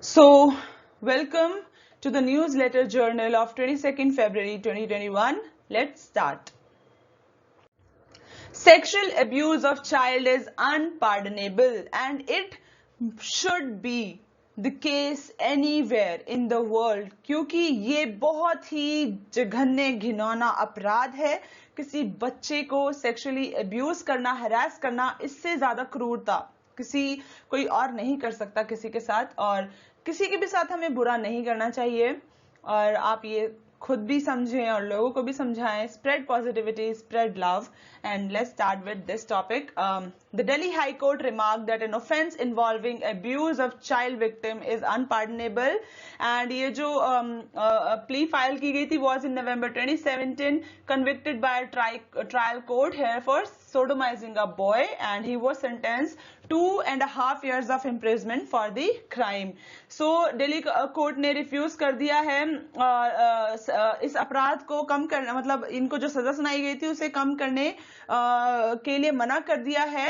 So, welcome to the newsletter journal of 22nd February 2021. Let's start. Sexual abuse of child is unpardonable and it should be the case anywhere in the world क्योंकि ये बहुत ही जघन्य घिनौना अपराध है। किसी बच्चे को सेक्सुअली अब्यूज करना, हरास करना, इससे ज्यादा क्रूरता कोई और नहीं कर सकता किसी के साथ, और किसी के भी साथ हमें बुरा नहीं करना चाहिए। और आप ये खुद भी समझें और लोगों को भी समझाएं। Spread positivity, spread love, and let's start with this topic. The Delhi High Court remarked that an offence involving abuse of child victim is unpardonable, and ये जो plea file की गई थी was in November 2017, convicted by a trial court here for sodomizing a boy, and he was sentenced 2.5 years of imprisonment for the crime. So Delhi court ने refuse कर दिया है इस अपराध को कम करना, मतलब इनको जो सजा सुनाई गई थी उसे कम करने के लिए मना कर दिया है,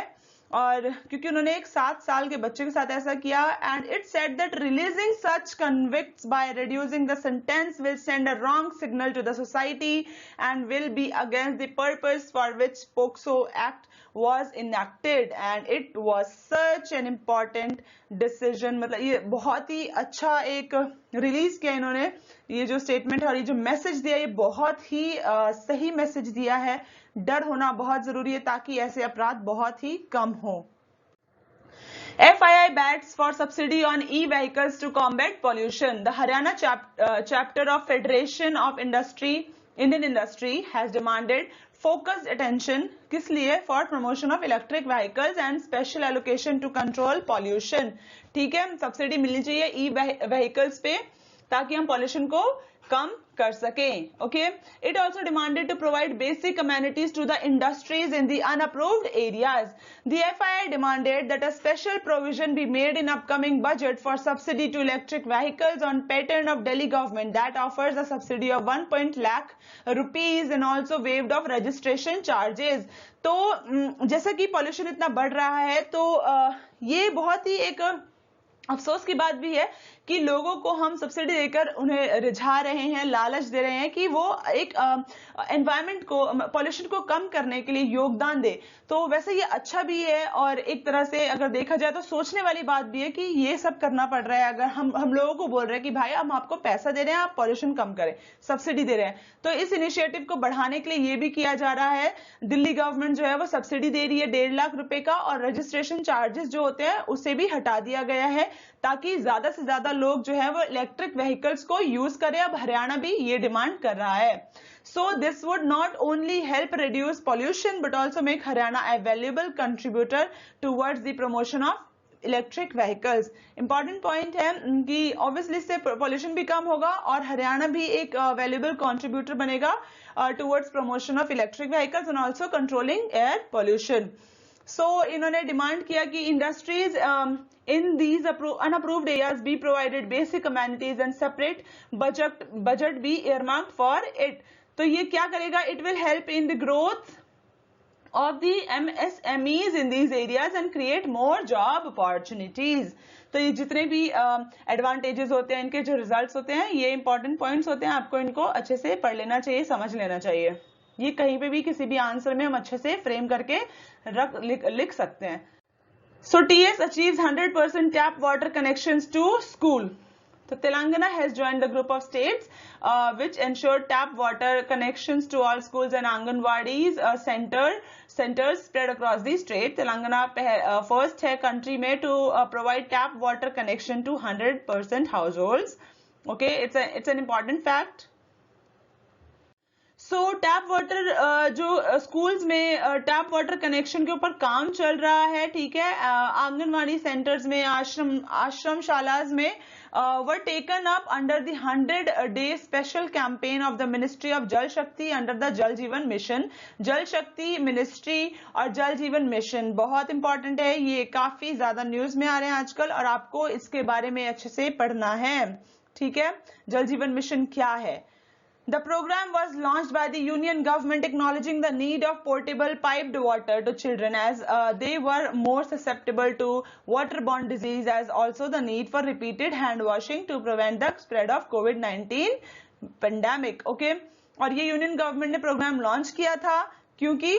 और क्योंकि उन्होंने एक 7 साल के बच्चे के साथ ऐसा किया। And it said that releasing such convicts by reducing the sentence will send a wrong signal to the society and will be against the purpose for which POCSO act was enacted, and it was such an important decision। मतलब ये बहुत ही अच्छा एक release किया इन्होंने, ये जो statement है और ये जो मैसेज दिया, ये बहुत ही सही मैसेज दिया है। डर होना बहुत जरूरी है ताकि ऐसे अपराध बहुत ही कम हो। FII bats for subsidy on e-vehicles to combat pollution. The Haryana chapter of Federation of Indian Industry has demanded focused attention किस लिए? For promotion of electric vehicles and special allocation to control pollution। ठीक है, subsidy मिलनी चाहिए e-vehicles पे ताकि हम pollution को कम कर सकें। Okay, it also demanded to provide basic amenities to the industries in the unapproved areas. The FII demanded that a special provision be made in upcoming budget for subsidy to electric vehicles on pattern of Delhi government that offers a subsidy of 1 lakh rupees and also waived of registration charges। तो जैसा कि pollution इतना बढ़ रहा है, तो ये बहुत ही एक अफसोस की बात भी है कि लोगों को हम सब्सिडी देकर उन्हें रिझा रहे हैं, लालच दे रहे हैं कि वो एक एनवायरनमेंट को, पॉल्यूशन को कम करने के लिए योगदान दे। तो वैसे ये अच्छा भी है और एक तरह से अगर देखा जाए तो सोचने वाली बात भी है कि ये सब करना पड़ रहा है। अगर हम लोगों को बोल रहे हैं कि भाई हम आपको पैसा दे रहे हैं, आप पॉल्यूशन कम करें, सब्सिडी दे रहे हैं, तो इस इनिशिएटिव को बढ़ाने के लिए ये भी किया जा रहा है। दिल्ली गवर्नमेंट जो है वो सब्सिडी दे रही है 1.5 लाख रुपए का, और रजिस्ट्रेशन चार्जेस जो होते हैं उसे भी हटा दिया गया है ताकि ज्यादा से ज्यादा लोग जो है वो इलेक्ट्रिक व्हीकल्स को यूज करें। अब हरियाणा भी ये डिमांड कर रहा है। So this would not only help reduce pollution but also make Haryana a valuable contributor towards the promotion of electric vehicles। important point है कि obviously इससे pollution भी कम होगा और हरियाणा भी एक valuable contributor बनेगा towards promotion of electric vehicles and also controlling air pollution। So इन्होंने डिमांड किया कि industries in these unapproved areas be provided basic amenities and separate budget be earmarked for it। तो ये क्या करेगा? It will help in the growth of the MSMEs in these areas and create more job opportunities। तो ये जितने भी advantages होते हैं, इनके जो रिजल्ट्स होते हैं, ये इंपॉर्टेंट पॉइंट्स होते हैं, आपको इनको अच्छे से पढ़ लेना चाहिए, समझ लेना चाहिए। ये कहीं पे भी किसी भी आंसर में हम अच्छे से फ्रेम करके लिख सकते हैं। So TS achieves 100% tap water connections to school। So Telangana has joined the group of states which ensure tap water connections to all schools and Anganwadis centers spread across the state। Telangana first है country में to provide tap water connection to 100% households। Okay, it's an important fact। So tap water जो schools में tap water connection के ऊपर काम चल रहा है, ठीक है, आंगनवाड़ी सेंटर्स में, आश्रमशालाज में were taken up under the 100-day special campaign of the Ministry of Jal Shakti under the Jal Jeevan Mission। जल शक्ति मिनिस्ट्री और जल जीवन मिशन बहुत इंपॉर्टेंट है, ये काफी ज्यादा न्यूज में आ रहे हैं आजकल और आपको इसके बारे में अच्छे से पढ़ना है। ठीक है, जल जीवन मिशन क्या है? The program was launched by the Union government acknowledging the need of portable piped water to children as they were more susceptible to waterborne disease, as also the need for repeated hand washing to prevent the spread of COVID-19 pandemic. Okay, और ये union government ने programme launch किया था क्योंकि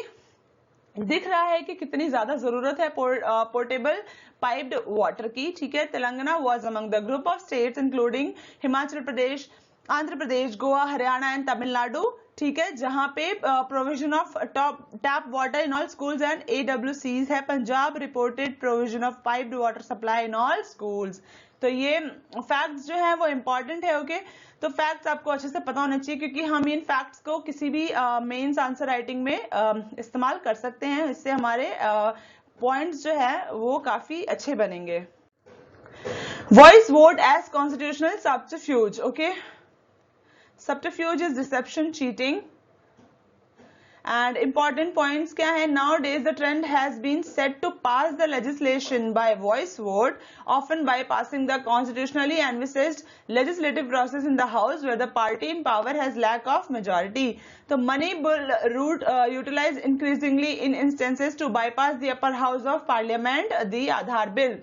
दिख रहा है कि कितनी ज्यादा जरूरत है पोर्टेबल पाइप्ड वाटर की. ठीक है, Telangana was among the group of states including Himachal Pradesh, Andhra Pradesh, Goa, Haryana and Tamil Nadu. ठीक है, जहां पे provision of tap water in all schools and AWCs है. Punjab reported provision of piped water supply in all schools. तो ये फैक्ट्स जो है वो इंपॉर्टेंट है. ओके, तो फैक्ट्स आपको अच्छे से पता होना चाहिए क्योंकि हम इन फैक्ट्स को किसी भी मेंस आंसर राइटिंग में इस्तेमाल कर सकते हैं. इससे हमारे पॉइंट्स जो है वो काफी अच्छे बनेंगे. Voice vote as constitutional subterfuge. Okay, subterfuge is deception, cheating. And important points क्या है? Nowadays the trend has been set to pass the legislation by voice vote, often bypassing the constitutionally envisaged legislative process in the house where the party in power has lack of majority. तो money bill route utilized increasingly in instances to bypass the upper house of parliament, the Aadhaar bill.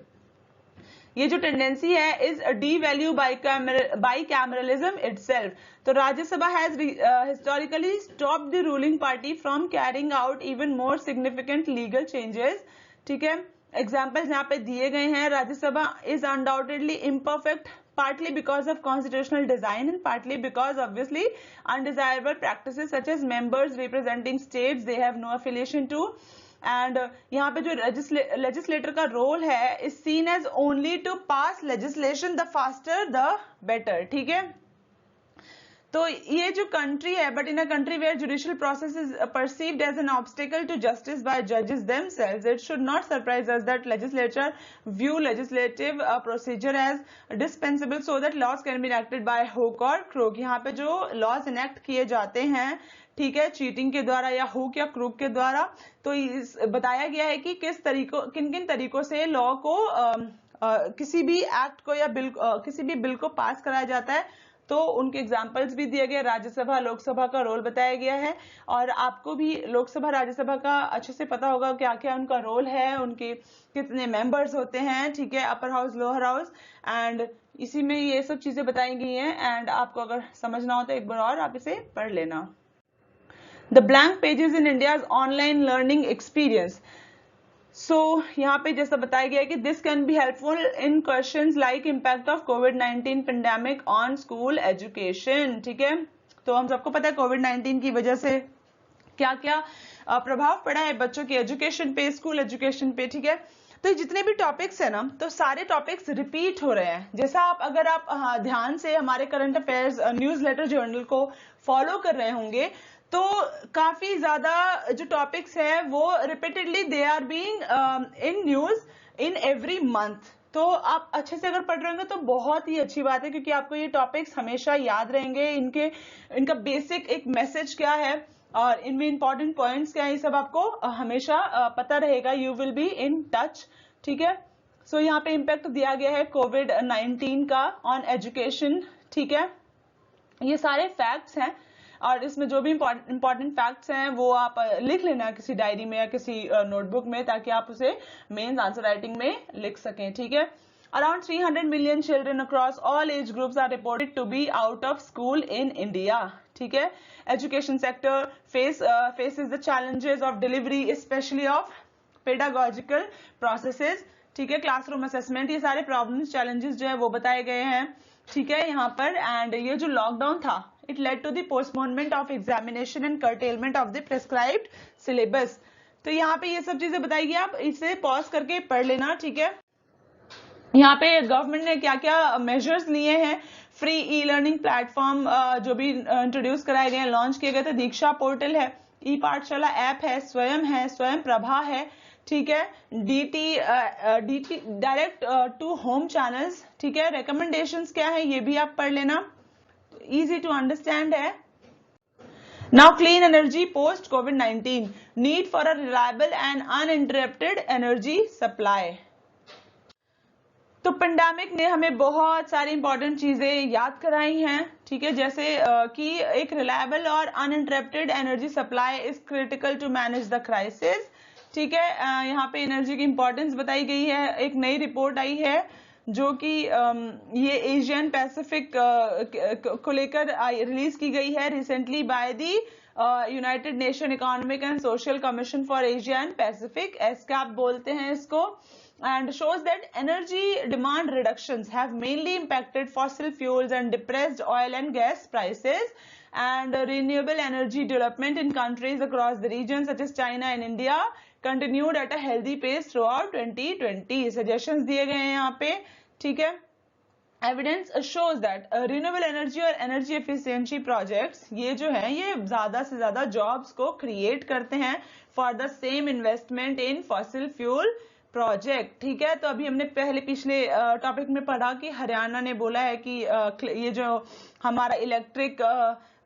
ये जो tendency है is devalue bicameralism itself. तो Rajya Sabha has historically stopped the ruling party from carrying out even more significant legal changes. ठीक है, examples यहाँ पे दिए गए हैं. Rajya Sabha is undoubtedly imperfect partly because of constitutional design and partly because obviously undesirable practices such as members representing states they have no affiliation to. And यहाँ पे जो लेजिस्लेटर का रोल है is seen as only to pass legislation, the faster the better. ठीक है, तो ये जो कंट्री है, but in a country where judicial process is perceived as an obstacle to justice by जजेस themselves, it should not surprise us that legislature view legislative procedure as dispensable so that laws can be enacted by hook और crook. यहाँ पे जो laws enact किए जाते हैं, ठीक है, चीटिंग के द्वारा या हुक या क्रूक के द्वारा, तो बताया गया है कि किन किन तरीकों से लॉ को किसी भी एक्ट को या बिल किसी भी बिल को पास कराया जाता है. तो उनके एग्जाम्पल्स भी दिए गए. राज्यसभा लोकसभा का रोल बताया गया है और आपको भी लोकसभा राज्यसभा का अच्छे से पता होगा क्या क्या उनका रोल है, उनके कितने मेंबर्स होते हैं. ठीक है, upper house, lower house, and इसी में ये सब चीजें बताई गई हैं. एंड आपको अगर समझना हो तो एक बार और आप इसे पढ़ लेना. The blank pages in India's online learning experience. So यहाँ पे जैसा बताया गया है कि this can be helpful in questions like impact of COVID-19 pandemic on school education. ठीक है, तो हम सबको पता है COVID-19 की वजह से क्या क्या प्रभाव पड़ा है बच्चों की एजुकेशन पे, स्कूल एजुकेशन पे. ठीक है, तो जितने भी टॉपिक्स है ना, तो सारे टॉपिक्स रिपीट हो रहे हैं. जैसा अगर आप ध्यान से हमारे करंट अफेयर्स न्यूज़लेटर जर्नल को फॉलो कर रहे होंगे तो काफी ज्यादा जो टॉपिक्स है वो repeatedly they are being in news in every month. तो आप अच्छे से अगर पढ़ रहे होंगे तो बहुत ही अच्छी बात है क्योंकि आपको ये टॉपिक्स हमेशा याद रहेंगे. इनका बेसिक एक मैसेज क्या है और इनमें इंपॉर्टेंट पॉइंट्स क्या है, ये सब आपको हमेशा पता रहेगा. You will be in touch. ठीक है, सो यहाँ पे इम्पैक्ट दिया गया है COVID-19 का ऑन एजुकेशन. ठीक है, ये सारे फैक्ट्स हैं और इसमें जो भी इंपॉर्टेंट फैक्ट्स हैं वो आप लिख लेना किसी डायरी में या किसी नोटबुक में ताकि आप उसे मेंस आंसर राइटिंग में लिख सकें. ठीक है, around 300 million children across all age groups are reported to be out of school in India. ठीक है, education sector faces the challenges of delivery specially of pedagogical processes. ठीक है, क्लासरूम असेसमेंट, ये सारे प्रॉब्लम्स चैलेंजेस जो है वो बताए गए हैं. ठीक है, यहाँ पर एंड ये जो लॉकडाउन था it led to the postponement of examination and curtailment of the prescribed syllabus. तो यहाँ पे ये सब चीजें बताएगी, आप इसे पॉज करके पढ़ लेना. ठीक है, यहाँ पे गवर्नमेंट ने क्या क्या मेजर्स लिए हैं. फ्री ई लर्निंग प्लेटफॉर्म जो भी इंट्रोड्यूस कराए गए हैं, लॉन्च किए गए थे. दीक्षा पोर्टल है, ई पाठशाला ऐप है, स्वयं प्रभा है. ठीक है, DT direct to home channels. ठीक है, रिकमेंडेशंस क्या है ये भी आप पढ़ लेना, easy to understand है. Now clean energy post COVID-19, need for a reliable and uninterrupted energy supply. तो पेंडेमिक ने हमें बहुत सारी इंपॉर्टेंट चीजें याद कराई हैं, ठीक है, जैसे कि एक रिलायबल और uninterrupted energy supply is critical to manage the crisis, ठीक है। यहाँ पे एनर्जी की इंपॉर्टेंस बताई गई है। एक नई रिपोर्ट आई है जो कि ये एशियन पैसिफिक को लेकर रिलीज की गई है recently by the United Nation Economic and Social Commission for Asia and Pacific, ESCAP बोलते हैं इसको, and shows that energy demand reductions have mainly impacted fossil fuels and depressed oil and gas prices, and renewable energy development in countries across the region such as China and India continued at a healthy pace throughout 2020. suggestions दिए गए हैं यहाँ पे, ठीक है। Evidence shows that renewable energy और energy efficiency projects ये जो है ये ज्यादा से ज्यादा जॉब्स को क्रिएट करते हैं for the same investment in fossil fuel project, ठीक है। तो अभी हमने पिछले टॉपिक में पढ़ा कि हरियाणा ने बोला है कि ये जो हमारा इलेक्ट्रिक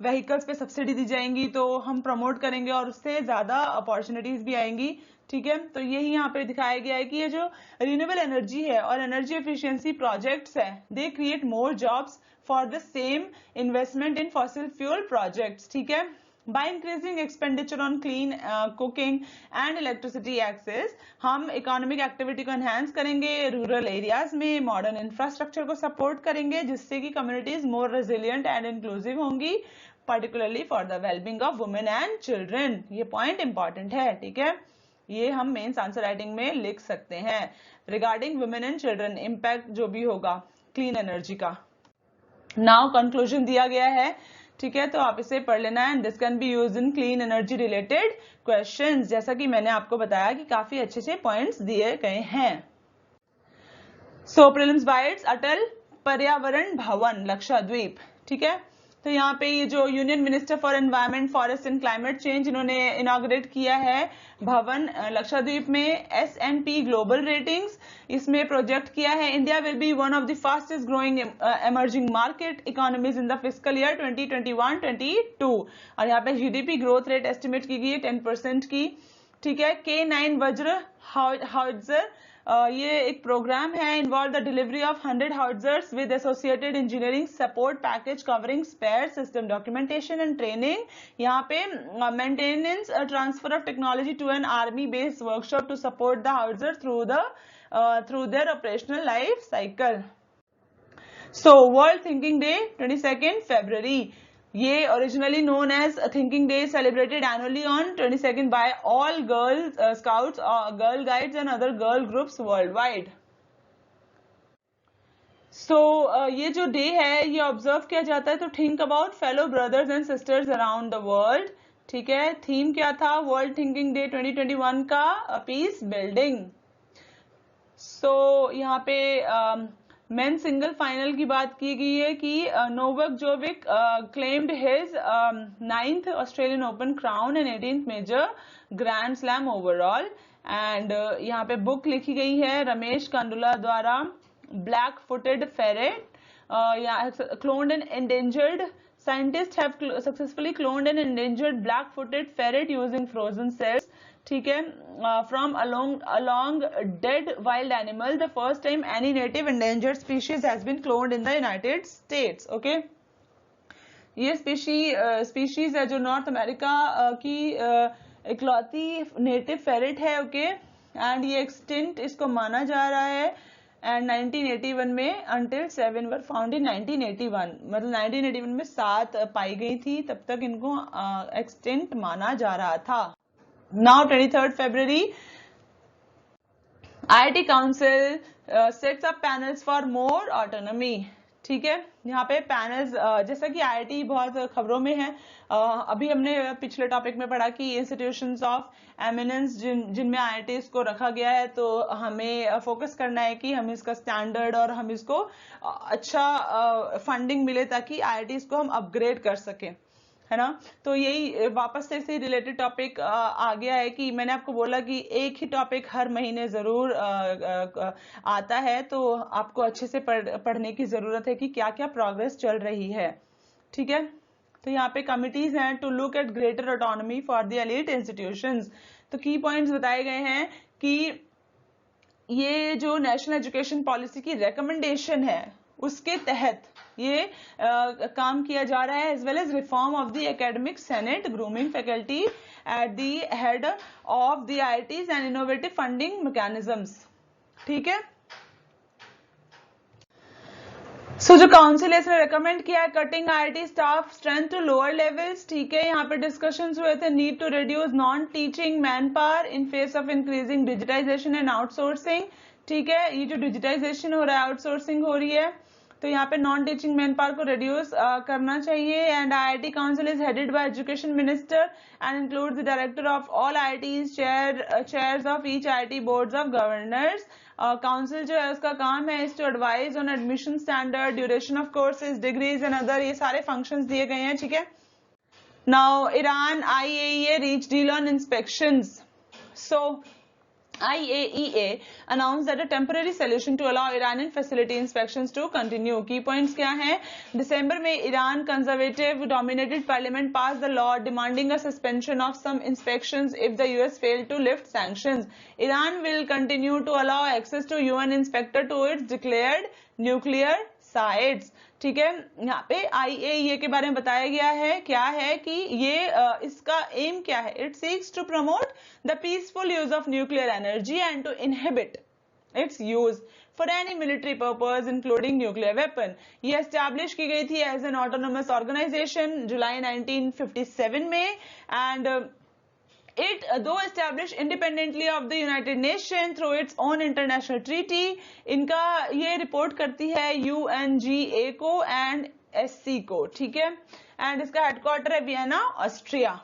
व्हीकल्स पे सब्सिडी दी जाएंगी तो हम प्रमोट करेंगे और उससे ज्यादा अपॉर्चुनिटीज भी आएंगी, ठीक है। तो यही यहाँ पे दिखाया गया है कि ये जो रिन्यूएबल एनर्जी है और एनर्जी एफिशिएंसी प्रोजेक्ट्स है they create more jobs for the same investment in fossil fuel projects, ठीक है। By increasing expenditure on clean cooking and electricity access, हम इकोनॉमिक एक्टिविटी को एनहांस करेंगे, रूरल एरियाज में modern infrastructure को support करेंगे जिससे कि communities more resilient and inclusive होंगी, particularly for the wellbeing of women and children. ये पॉइंट इंपॉर्टेंट है, ठीक है, ये हम मेंस आंसर राइटिंग में लिख सकते हैं। Regarding women and children impact जो भी होगा क्लीन एनर्जी का। नाउ कंक्लूजन दिया गया है, ठीक है, तो आप इसे पढ़ लेना है। This can be used in clean energy related questions, जैसा कि मैंने आपको बताया कि काफी अच्छे से पॉइंट्स दिए गए हैं। सो प्रीलिम्स बाइट्स, अटल पर्यावरण भवन लक्षद्वीप, ठीक है। तो यहाँ पे ये जो union minister for environment forest and climate change इन्होंने इनॉग्रेट किया है भवन लक्षद्वीप में S&P ग्लोबल रेटिंग्स, इसमें प्रोजेक्ट किया है India will be one of the fastest growing emerging market economies in the fiscal year 2021-22, और यहाँ पे जीडीपी ग्रोथ रेट एस्टिमेट की गई है 10% की, ठीक है। K9 वज्र हाउट्जर ये एक प्रोग्राम है, involve the delivery of 100 howitzers with associated engineering support package covering spare system documentation and training. यहाँ पे maintenance transfer of technology to an army based workshop to support the howitzer through their operational life cycle. So world thinking day 22 February, ये originally known as thinking day, celebrated annually on 22 by all girl scouts, girl guides and other girl groups world wide. सो ये जो day है ये observe किया जाता है तो think about fellow brothers and sisters around the world, ठीक है। थीम क्या था वर्ल्ड थिंकिंग डे 2021 का? Peace building. सो यहाँ पे मेन सिंगल फाइनल की बात की गई है कि नोवाक जोकोविच claimed his 9th Australian open crown and 18th major grand slam overall. And यहाँ पे बुक लिखी गई है रमेश कंडुला द्वारा, black footed ferret, cloned and endangered, scientist have successfully cloned and endangered black footed ferret using frozen cells, ठीक है, from along dead wild animal, the first time any native endangered species has been cloned in the United States, okay। ये species है जो north America की इकलौती native ferret है, okay, and ये extinct इसको माना जा रहा है। एंड 1981 में until 7 were found in 1981, मतलब 1981 में 7 पाई गई थी, तब तक इनको एक्सटिंक्ट माना जा रहा था। Now 23rd February, IIT Council sets up panels for more autonomy, ठीक है। यहाँ पे पैनल्स जैसा कि IIT बहुत खबरों में है, अभी हमने पिछले टॉपिक में पढ़ा कि इंस्टीट्यूशंस ऑफ एमिनेंस जिनमें IITs को रखा गया है, तो हमें फोकस करना है कि हम इसका स्टैंडर्ड और हम इसको अच्छा फंडिंग मिले ताकि IITs को हम अपग्रेड कर सकें, है ना। तो यही वापस से इसे रिलेटेड टॉपिक आ गया है कि मैंने आपको बोला कि एक ही टॉपिक हर महीने जरूर आता है, तो आपको अच्छे से पढ़ने की जरूरत है कि क्या क्या प्रोग्रेस चल रही है, ठीक है। तो यहाँ पे कमिटीज हैं to look at greater autonomy for the elite institutions. तो की पॉइंट्स बताए गए हैं कि ये जो नेशनल एजुकेशन पॉलिसी की रिकमेंडेशन है उसके तहत ये काम किया जा रहा है, as well as reform of the academic senate, grooming faculty at the head of the IITs and innovative funding mechanisms. ठीक है, सो जो काउंसिल है इसने रिकमेंड किया है cutting IIT staff strength to lower levels. ठीक है, यहाँ पे डिस्कशंस हुए थे, need to reduce non teaching manpower in face of increasing digitisation and outsourcing. ठीक है, ये जो डिजिटाइजेशन हो रहा है, आउटसोर्सिंग हो रही है, तो यहाँ पे नॉन टीचिंग मैन पावर को रिड्यूस करना चाहिए। And IIT council is headed by education minister and includes the director of all IITs, chairs of each IIT, boards of governors. Council जो है उसका काम है is to advise on admission standard, duration of courses, degrees and other, ये सारे functions दिए गए हैं। ठीक है, now Iran IAEA reach deal on inspections. So IAEA announced that a temporary solution to allow Iranian facility inspections to continue. Key points क्या हैं? दिसंबर में Iran conservative dominated parliament passed the law demanding a suspension of some inspections if the US failed to lift sanctions. Iran will continue to allow access to UN inspector to its declared nuclear sites. ठीक है, यहाँ पे IAEA के बारे में बताया गया है क्या है कि ये इसका एम क्या है, it seeks to promote the peaceful use of nuclear energy and to inhibit its use for any military purpose including nuclear weapon. ये एस्टैब्लिश की गई थी एज एन ऑटोनोमस ऑर्गेनाइजेशन जुलाई 1957 में, and it though established independently of the United Nations through its own international treaty, इनका ये report करती है UNGA को एंड SC को। ठीक है, एंड इसका हेडक्वार्टर है Vienna, Austria.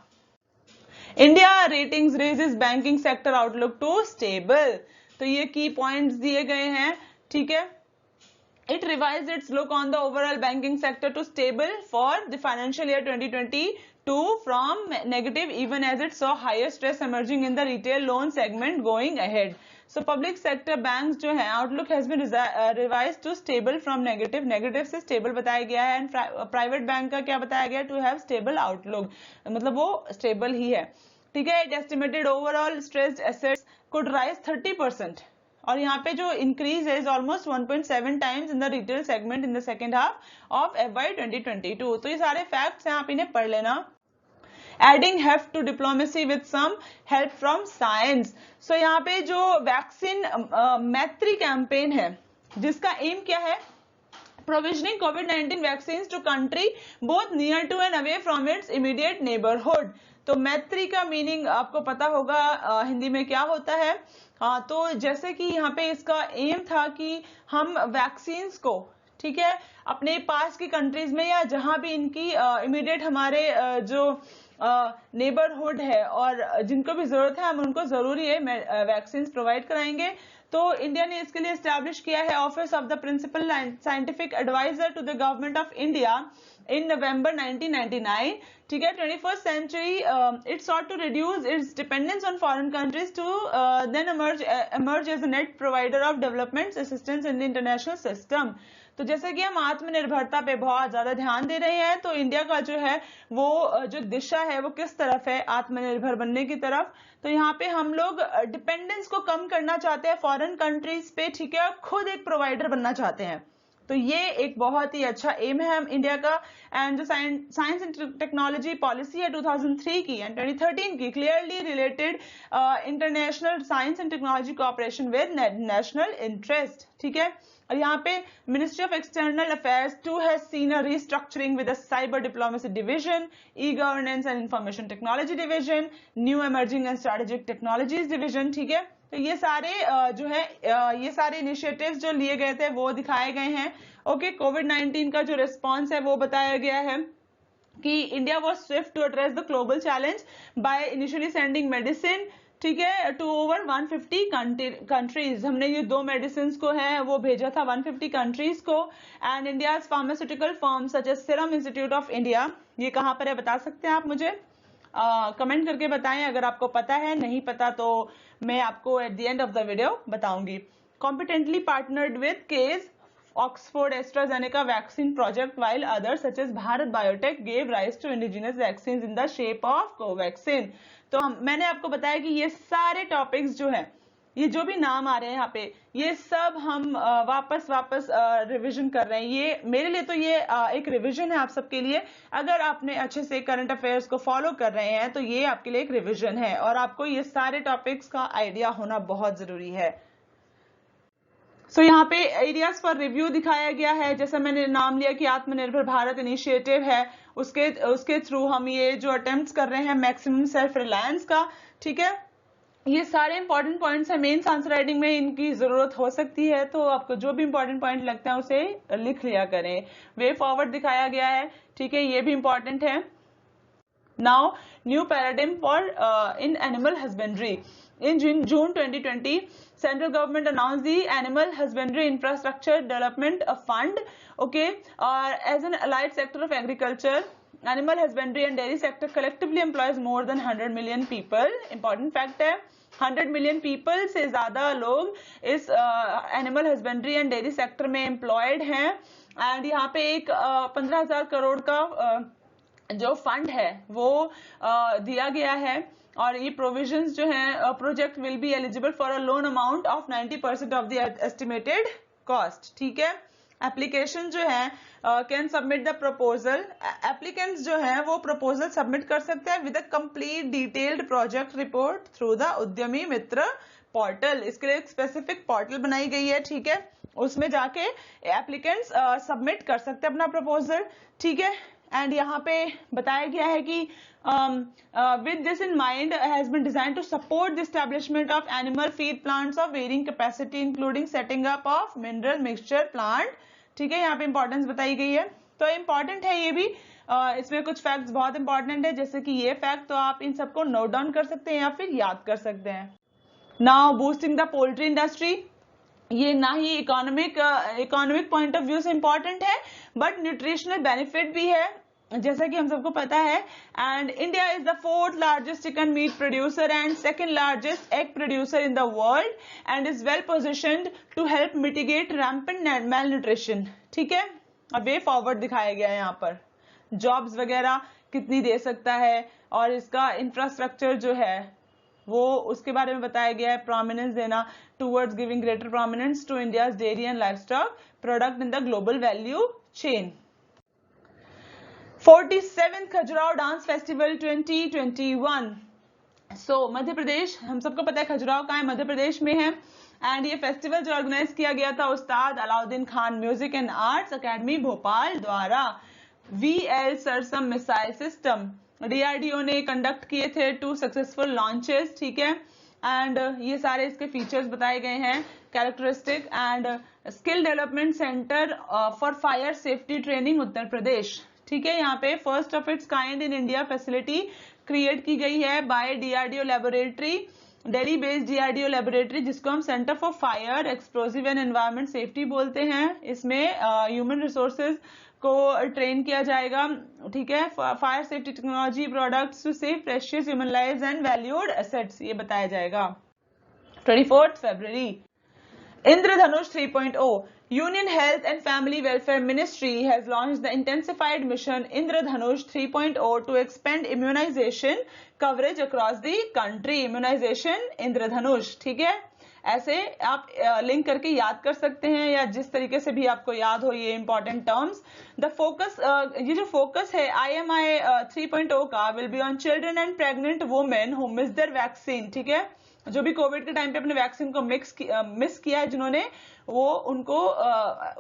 India ratings raises banking sector outlook to stable, तो ये की पॉइंट्स दिए गए हैं। ठीक है, it revised its look on the overall banking sector to stable for the financial year 2022 from negative, even as it saw higher stress emerging in the retail loan segment going ahead. So public sector banks जो है outlook has been revised to stable from negative से stable बताया गया है, and private bank का क्या बताया गया, to have stable outlook, मतलब वो stable ही है। ठीक है, it estimated overall stressed assets could rise 30%, और यहाँ पे जो इंक्रीज है almost 1.7 times in the retail segment in the second half of FY 2022। तो ये सारे फैक्ट्स हैं, आप इन्हें पढ़ लेना। Adding heft to diplomacy with some help from science. So यहाँ पे जो वैक्सीन मैत्री कैंपेन है जिसका एम क्या है, provisioning COVID-19 vaccines to country both near to and away from its immediate neighborhood। तो मैत्री का मीनिंग आपको पता होगा हिंदी में क्या होता है। तो जैसे कि यहाँ पे इसका एम था कि हम वैक्सीन्स को, ठीक है, अपने पास की कंट्रीज में या जहां भी इनकी इमीडिएट हमारे जो नेबरहुड है और जिनको भी जरूरत है हम उनको जरूरी है वैक्सीन प्रोवाइड कराएंगे। तो इंडिया ने इसके लिए एस्टैब्लिश किया है office of the principal scientific adviser to the government of India in November 1999. ठीक है, 21st century it sought to reduce its dependence on foreign countries to then emerge as a net provider of development assistance in the international system। तो जैसे कि हम आत्मनिर्भरता पे बहुत ज्यादा ध्यान दे रहे हैं, तो इंडिया का जो है वो जो दिशा है वो किस तरफ है, आत्मनिर्भर बनने की तरफ। तो यहाँ पे हम लोग डिपेंडेंस को कम करना चाहते हैं फॉरेन कंट्रीज पे, ठीक है, खुद एक प्रोवाइडर बनना चाहते हैं। तो ये एक बहुत ही अच्छा एम है हम इंडिया का। एंड जो साइंस एंड टेक्नोलॉजी पॉलिसी है 2003 की एंड 2013 की, clearly related international science and technology cooperation with national interest. ठीक है, और यहाँ पे ministry of external affairs too has seen a restructuring with a cyber diplomacy division, e governance and information technology division, new emerging and strategic technologies division. ठीक है, तो ये सारे जो है ये सारे इनिशिएटिव्स जो लिए गए थे वो दिखाए गए हैं। ओके, कोविड-19 का जो रिस्पॉन्स है वो बताया गया है कि India was swift to address the global challenge by initially sending medicine, ठीक है, टू ओवर 150 कंट्रीज। हमने ये 2 मेडिसिन को है वो भेजा था 150 कंट्रीज को। And India pharmaceutical firm such as serum institute of India, ये कहाँ पर है बता सकते हैं आप मुझे, कमेंट करके बताएं अगर आपको पता है, नहीं पता तो मैं आपको at the end of the video बताऊंगी। Competently partnered with case Oxford AstraZeneca vaccine project while others such as Bharat Biotech gave rise to indigenous vaccines in the shape of Covaxin. तो मैंने आपको बताया कि ये सारे टॉपिक्स जो हैं ये जो भी नाम आ रहे हैं यहाँ पे, ये सब हम वापस रिवीजन कर रहे हैं। ये मेरे लिए तो ये एक रिवीजन है आप सबके लिए। अगर आपने अच्छे से करंट अफेयर्स को फॉलो कर रहे हैं तो ये आपके लिए एक रिवीजन है और आपको ये सारे टॉपिक्स का आइडिया होना बहुत जरूरी है। सो यहाँ पे एरियाज फॉर रिव्यू दिखाया गया है, जैसा मैंने नाम लिया कि आत्मनिर्भर भारत इनिशिएटिव है, उसके थ्रू हम ये जो अटेम्प्ट कर रहे हैं मैक्सिमम सेल्फ रिलायंस का, ठीक है। ये सारे इंपॉर्टेंट पॉइंट्स हैं, मेंस आंसर राइटिंग में इनकी जरूरत हो सकती है, तो आपको जो भी इंपॉर्टेंट पॉइंट लगता है उसे लिख लिया करें। वे फॉरवर्ड दिखाया गया है, ठीक है, ये भी इंपॉर्टेंट है। Now new paradigm for in animal husbandry. In June 2020, central government announced the Animal Husbandry Infrastructure Development Fund. Okay, as an allied sector of agriculture, animal husbandry and dairy sector collectively employs more than 100 million people. Important fact है, 100 million people से ज्यादा लोग इस animal husbandry and dairy sector में employed हैं। and यहाँ पे एक 15,000 करोड़ का जो फंड है वो दिया गया है और ये प्रोविजंस जो हैं, project will be eligible for a loan amount of 90% of the estimated cost, ठीक है। एप्लीकेशन जो है can submit the proposal, applicants जो हैं वो प्रपोजल सबमिट कर सकते हैं with a complete detailed project report through the उद्यमी मित्र पोर्टल। इसके लिए एक स्पेसिफिक पोर्टल बनाई गई है, ठीक है, उसमें जाके एप्लीकेंट्स सबमिट कर सकते हैं अपना प्रपोजल, ठीक है। एंड यहाँ पे बताया गया है कि with this in mind has been designed to support the establishment of animal feed plants of varying capacity including setting up of mineral mixture plant, ठीक है। यहाँ पे इंपॉर्टेंस बताई गई है, तो इम्पॉर्टेंट है ये भी। इसमें कुछ फैक्ट्स बहुत इंपॉर्टेंट है, जैसे कि ये फैक्ट तो आप इन सबको नोट डाउन कर सकते हैं या फिर याद कर सकते हैं। Now boosting the poultry industry, ये ना ही इकोनॉमिक पॉइंट ऑफ व्यू से इंपॉर्टेंट है बट न्यूट्रिशनल बेनिफिट भी है, जैसा कि हम सबको पता है। And India is the 4th largest chicken meat producer and 2nd largest egg producer in the world and is well positioned to help mitigate rampant malnutrition, ठीक है। अब वे फॉरवर्ड दिखाया गया है, यहाँ पर जॉब्स वगैरह कितनी दे सकता है और इसका इंफ्रास्ट्रक्चर जो है वो उसके बारे में बताया गया है। प्रोमिनेंस देना towards giving greater prominence to India's dairy and livestock product in the global value chain. 47th Khajuraho dance festival 2021। Madhya Pradesh, हम सबको पता है खजुराहो कहाँ है, मध्य प्रदेश में है। एंड ये फेस्टिवल जो ऑर्गेनाइज किया गया था उस्ताद Alauddin Khan music and arts academy Bhopal द्वारा। VL SRSAM missile system DRDO ने कंडक्ट किए थे 2 सक्सेसफुल लॉन्चेस, ठीक है। एंड ये सारे इसके फीचर्स बताए गए हैं, characteristic and skill development centre for fire safety training Uttar Pradesh, ठीक है। यहाँ पे first of its kind in India facility create की गई है by DRDO laboratory, Delhi based DRDO laboratory, जिसको हम centre for fire explosive and environment safety बोलते हैं। इसमें ह्यूमन रिसोर्सेज को ट्रेन किया जाएगा, ठीक है। Fire safety technology products to save precious human lives and valued assets, ये बताया जाएगा। 24 फरवरी इंद्रधनुष 3.0 Union Health and Family Welfare Ministry has launched the intensified mission Indradhanush 3.0 to expand immunization coverage across the country. Immunization Indradhanush, ठीक है। ऐसे आप link करके याद कर सकते हैं या जिस तरीके से भी आपको याद हो ये इंपॉर्टेंट टर्म्स। द फोकस, ये जो फोकस है IMI 3.0 का will be on children and pregnant women who miss their vaccine, ठीक है। जो भी कोविड के टाइम पे अपने वैक्सीन को मिस किया है जिन्होंने, वो उनको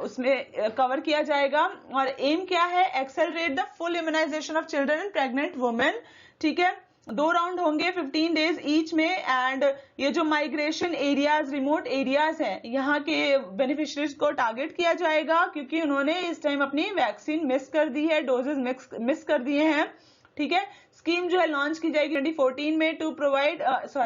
उसमें कवर किया जाएगा। और एम क्या है, accelerate the full immunisation of children and pregnant women, ठीक है। 2 राउंड होंगे 15 डेज ईच में। एंड ये जो माइग्रेशन एरियाज, रिमोट एरियाज हैं, यहाँ के बेनिफिशियरीज को टारगेट किया जाएगा क्योंकि उन्होंने इस टाइम अपनी वैक्सीन मिस कर दी है, डोजेज मिस कर दिए हैं, ठीक है। स्कीम जो है लॉन्च की जाएगी 2014 में टू प्रोवाइड,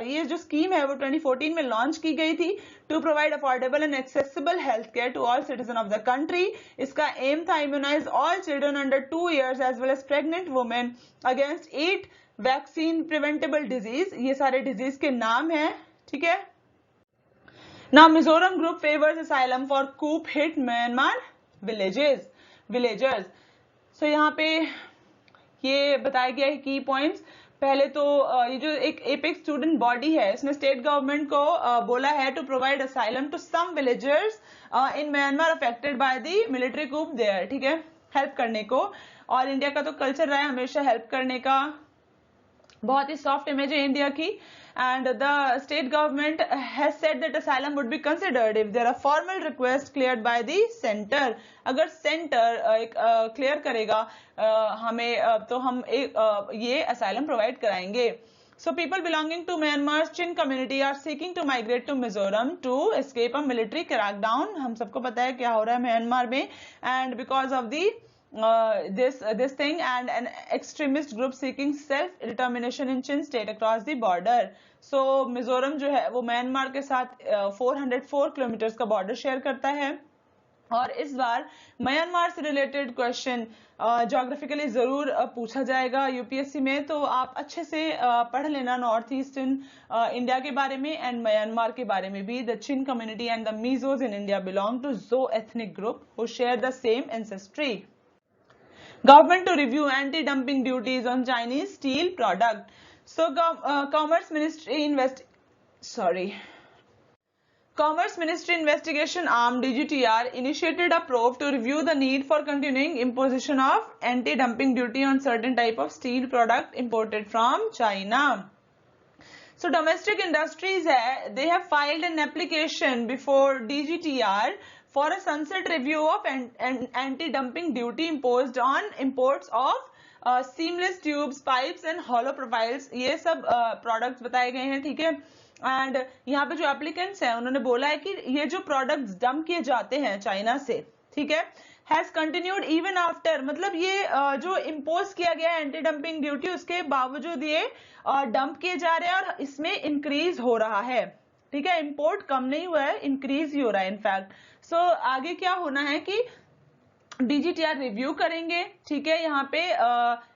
ये जो स्कीम है वो 2014 में लॉन्च की गई थी to provide affordable and accessible health care to all citizen of the country. इसका एम था immunise all children under 2 years as well as pregnant women against 8 vaccine preventable disease. ये सारे डिजीज के नाम है, ठीक है। Now Mizoram group favours asylum for coup hit Myanmar villagers. यहाँ पे ये बताया गया है की पॉइंट्स। पहले तो ये जो एक एपेक्स स्टूडेंट बॉडी है इसने स्टेट गवर्नमेंट को बोला है to provide asylum to some villagers in Myanmar affected by the military coup there, ठीक है, हेल्प करने को। और इंडिया का तो कल्चर रहा है हमेशा हेल्प करने का, बहुत ही सॉफ्ट इमेज है इंडिया की। And the state government has said that asylum would be considered if there are formal request cleared by the centre. अगर सेंटर एक क्लियर करेगा हमें तो हम ये असylum प्रोवाइड कराएंगे। So people belonging to Myanmar's Chin community are seeking to migrate to Mizoram to escape a military crackdown। हम सबको पता है क्या हो रहा है म्यांमार में, and because of the this thing and an extremist group seeking self determination in Chin state across the border। So Mizoram जो है वो म्यांमार के साथ 404 किलोमीटर का बॉर्डर शेयर करता है। और इस बार म्यांमार से रिलेटेड क्वेश्चन ज्योग्राफिकली जरूर पूछा जाएगा यूपीएससी में, तो आप अच्छे से पढ़ लेना नॉर्थ ईस्टर्न इंडिया के बारे में एंड म्यांमार के बारे में भी। The Chin community and the Mizos in India belong to जो ethnic group who share the same ancestry. Government to review anti-dumping duties on Chinese steel product। So Commerce Ministry investigation arm DGTR initiated a probe to review the need for continuing imposition of anti-dumping duty on certain type of steel product imported from China। So domestic industries they have filed an application before DGTR for a sunset review of anti-dumping duty imposed on imports of seamless tubes, pipes and hollow profiles। ये सब products बताए गए हैं, ठीक है। And यहाँ पे जो एप्लीकेंट्स हैं उन्होंने बोला है कि ये जो प्रोडक्ट्स डंप किए जाते हैं चाइना से, ठीक है, हैज कंटिन्यूड इवन आफ्टर, मतलब ये जो इम्पोज किया गया है एंटी डंपिंग ड्यूटी उसके बावजूद ये डंप किए जा रहे हैं और इसमें इंक्रीज हो रहा है, ठीक है, इंपोर्ट कम नहीं हुआ है, इंक्रीज ही हो रहा है इनफैक्ट। सो आगे क्या होना है कि डीजीटीआर रिव्यू करेंगे, ठीक है, यहाँ पे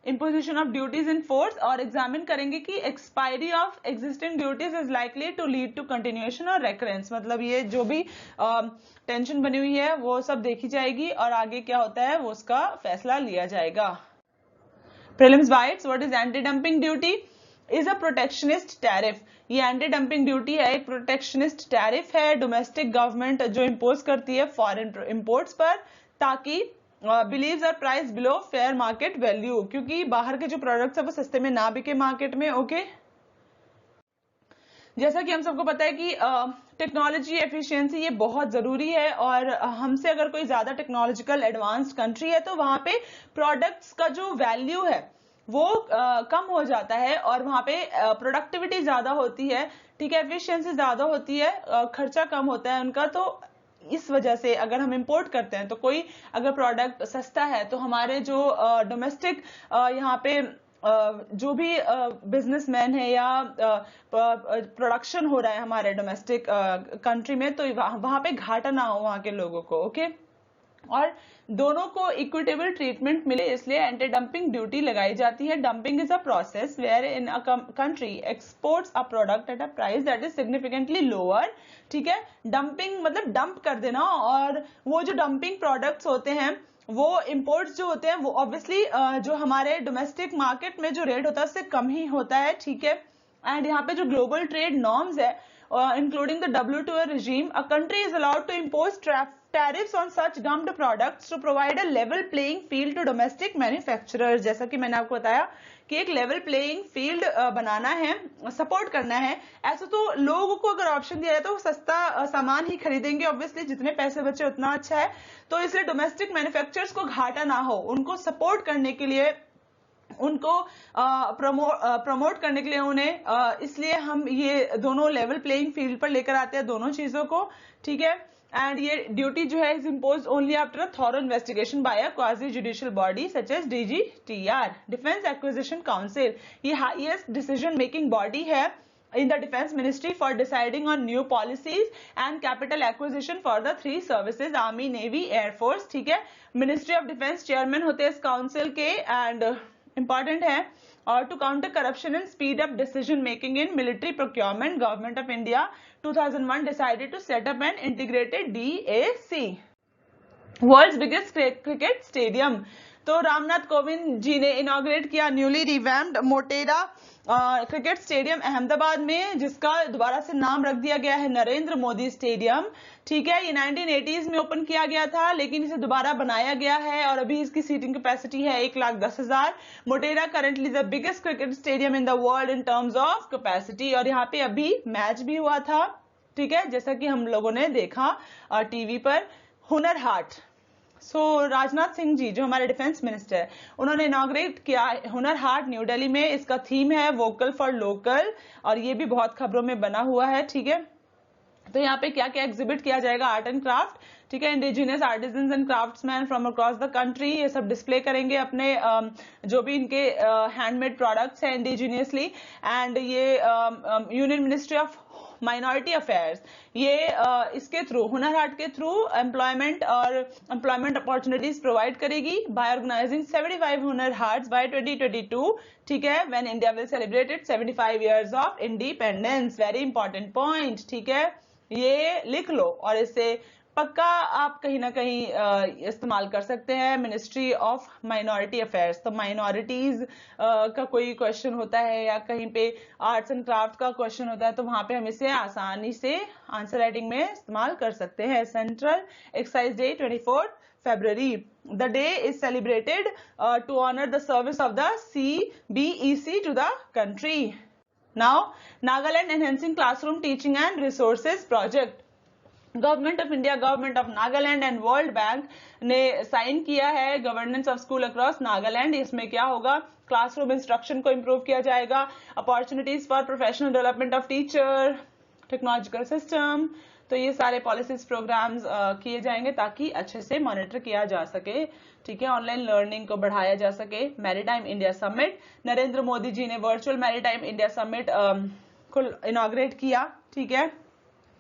imposition of duties in force और एग्जामिन करेंगे कि expiry of existing duties is likely to lead to continuation और रेकरेंस, मतलब ये जो भी टेंशन बनी हुई है वो सब देखी जाएगी और आगे क्या होता है वो उसका फैसला लिया जाएगा। Prelims bytes, what is anti dumping duty? Is a protectionist tariff. ये एंटी डंपिंग ड्यूटी है, एक प्रोटेक्शनिस्ट टैरिफ है, डोमेस्टिक गवर्नमेंट जो इम्पोज करती है फॉरेन इंपोर्ट्स पर ताकि believes are price below fair market value, क्योंकि बाहर के जो प्रोडक्ट्स है वो सस्ते में ना बिके मार्केट में। ओके, जैसा कि हम सबको पता है कि टेक्नोलॉजी एफिशिएंसी ये बहुत जरूरी है और हमसे अगर कोई ज्यादा टेक्नोलॉजिकल एडवांस्ड कंट्री है तो वहां पे प्रोडक्ट्स का जो वैल्यू है वो कम हो जाता है और वहां पे प्रोडक्टिविटी ज्यादा होती है, ठीक है, एफिशिएंसी ज्यादा होती है, खर्चा कम होता है उनका। तो इस वजह से अगर हम इंपोर्ट करते हैं तो कोई अगर प्रोडक्ट सस्ता है तो हमारे जो डोमेस्टिक यहाँ पे जो भी बिजनेसमैन है या प्रोडक्शन हो रहा है हमारे डोमेस्टिक कंट्री में, तो वहां पे घाटा ना हो वहां के लोगों को। ओके, और दोनों को इक्विटेबल ट्रीटमेंट मिले इसलिए एंटी डंपिंग ड्यूटी लगाई जाती है। Dumping is a process wherein a country exports a product at a price that is significantly lower, ठीक है। डंपिंग मतलब डंप कर देना, और वो जो डंपिंग प्रोडक्ट्स होते हैं वो इंपोर्ट्स जो होते हैं वो ऑब्वियसली जो हमारे डोमेस्टिक मार्केट में जो रेट होता है उससे कम ही होता है, ठीक है। एंड यहाँ पे जो ग्लोबल ट्रेड नॉर्म्स है including the WTO regime, a country is allowed to impose tariffs on such dumped products to provide a level playing field to domestic manufacturers। जैसा कि मैंने आपको बताया कि एक लेवल प्लेइंग फील्ड बनाना है, सपोर्ट करना है। ऐसा तो लोगों को अगर ऑप्शन दिया जाए तो सस्ता सामान ही खरीदेंगे, ऑब्वियसली जितने पैसे बचे उतना अच्छा है। तो इसलिए डोमेस्टिक मैन्युफैक्चरर्स को घाटा ना हो, उनको सपोर्ट करने के लिए, उनको प्रमोट करने के लिए उन्हें इसलिए हम ये दोनों लेवल प्लेइंग फील्ड पर लेकर आते हैं दोनों चीजों को, ठीक है। एंड ये ड्यूटी जो है is impose only after a thorough investigation by a quasi judicial body such as DGTR, defence acquisition council. ये हाईएस्ट डिसीजन मेकिंग बॉडी है in the defense ministry for deciding on new policies and capital acquisition for the three services army navy air force, ठीक है। Ministry of defence chairman होते हैं इस council के and important है। और to counter corruption and speed up decision making in military procurement, government of India 2001 decided to set up an integrated DAC। World's biggest cricket stadium, तो रामनाथ कोविंद जी ने inaugurate किया newly revamped Motera cricket stadium Ahmedabad में, जिसका दोबारा से नाम रख दिया गया है नरेंद्र मोदी स्टेडियम। ठीक है, ये 1980s में ओपन किया गया था, लेकिन इसे दोबारा बनाया गया है और अभी इसकी सीटिंग कैपेसिटी है 1,10,000। Motera currently the biggest cricket stadium in the world in terms of capacity. और यहाँ पे अभी मैच भी हुआ था, ठीक है, जैसा कि हम लोगों ने देखा टीवी पर। हुनर हाट, राजनाथ सिंह जी जो हमारे डिफेंस मिनिस्टर है, उन्होंने इनॉग्रेट किया हुनर हाट न्यू दिल्ली में। इसका थीम है वोकल फॉर लोकल और ये भी बहुत खबरों में बना हुआ है। ठीक है, तो यहाँ पे क्या क्या एग्जिबिट किया जाएगा, आर्ट एंड क्राफ्ट, ठीक है, indigenous artisans and craftsman from across the country, ये सब डिस्प्ले करेंगे अपने जो भी इनके हैंडमेड प्रोडक्ट्स हैं इंडिजिनियसली। एंड ये union ministry of minority affairs, ये इसके थ्रू, हुनर हाट के थ्रू एम्प्लॉयमेंट और एम्प्लॉयमेंट अपॉर्चुनिटीज प्रोवाइड करेगी बाय ऑर्गेनाइजिंग 75 हुनर हाट्स बाय 2022। ठीक है, when India will celebrate it 75 years of independence. Very important point, ठीक है, ये लिख लो और इसे पक्का आप कहीं ना कहीं इस्तेमाल कर सकते हैं। मिनिस्ट्री ऑफ माइनॉरिटी अफेयर्स, तो माइनॉरिटीज का कोई क्वेश्चन होता है या कहीं पे आर्ट्स एंड क्राफ्ट का क्वेश्चन होता है, तो वहां पे हम इसे आसानी से आंसर राइटिंग में इस्तेमाल कर सकते हैं। Central exercise day 24 February. The day is celebrated to honor the service of the CBEC to the country. Now, Nagaland Enhancing Classroom Teaching and Resources Project. Government of India, government of Nagaland and world bank ने sign किया है governance of school across Nagaland. इसमें क्या होगा, classroom instruction को improve किया जाएगा, opportunities for professional development of teacher, technological system, तो ये सारे पॉलिसीज प्रोग्राम्स किए जाएंगे ताकि अच्छे से मॉनिटर किया जा सके। ठीक है, ऑनलाइन लर्निंग को बढ़ाया जा सके। Maritime India summit, Narendra Modi ji ने वर्चुअल मैरीटाइम इंडिया समिट को इनॉग्रेट किया। ठीक है,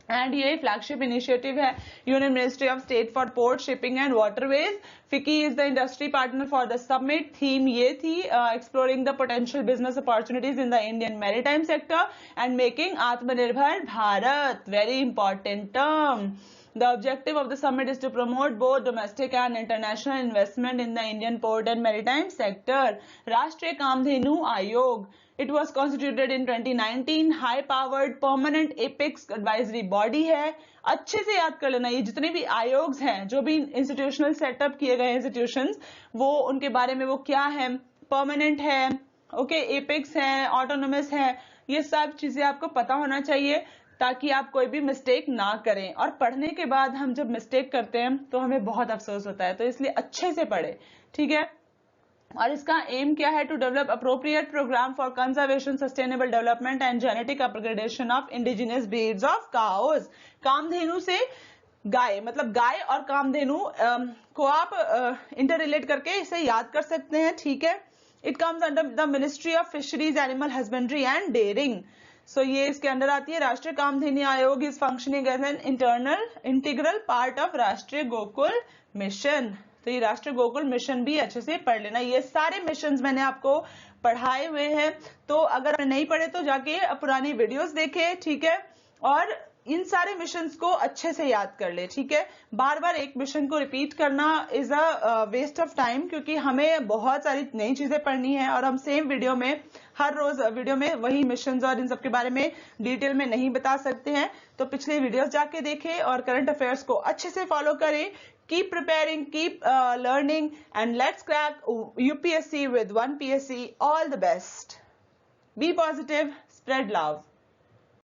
एंड ये फ्लैगशिप इनिशिएटिव है union ministry of state for port shipping and waterways. FICCI is the industry partner for the summit. Theme ये थी exploring the potential business opportunities in the Indian maritime sector and making आत्मनिर्भर Bharat. Very important term. The objective of the summit is to promote both domestic and international investment in the Indian port and maritime sector. राष्ट्रीय कामधेनु आयोग, it was constituted in 2019, high powered permanent apex advisory body है। अच्छे से याद कर लेना, ये जितने भी आयोग्स हैं, जो भी इंस्टीट्यूशनल सेटअप किए गए इंस्टीट्यूशंस, वो उनके बारे में वो क्या है, परमानेंट है, ओके, एपेक्स है, ऑटोनोमस है, ये सब चीजें आपको पता होना चाहिए ताकि आप कोई भी मिस्टेक ना करें। और पढ़ने के बाद हम जब मिस्टेक करते हैं तो हमें बहुत अफसोस होता है, तो इसलिए अच्छे से पढ़े। ठीक है, और इसका एम क्या है, to develop appropriate programme for conservation, sustainable development and genetic upgradation of indigenous breeds of cows. Kamdhenu से गाय, मतलब गाय और कामधेनु को आप इंटर रिलेट करके इसे याद कर सकते हैं। ठीक है, it comes under the ministry of fisheries, animal husbandry and dairying. So ये इसके अंदर आती है। Rashtriya Kamdhenu Aayog is functioning as an integral part of Rashtriya Gokul mission. तो ये राष्ट्रीय गोकुल मिशन भी अच्छे से पढ़ लेना। ये सारे मिशंस मैंने आपको पढ़ाए हुए हैं, तो अगर नहीं पढ़े तो जाके पुरानी वीडियोस देखें। ठीक है, और इन सारे मिशंस को अच्छे से याद कर ले। ठीक है, बार बार एक मिशन को रिपीट करना is a waste of time, क्योंकि हमें बहुत सारी नई चीजें पढ़नी है और हम सेम वीडियो में, हर रोज वीडियो में वही मिशंस और इन सब के बारे में डिटेल में नहीं बता सकते हैं। तो पिछले वीडियोस जाके देखें और करंट अफेयर्स को अच्छे से फॉलो करें। Keep preparing, keep learning and let's crack UPSC with 1 PSC. All the best. Be positive, spread love.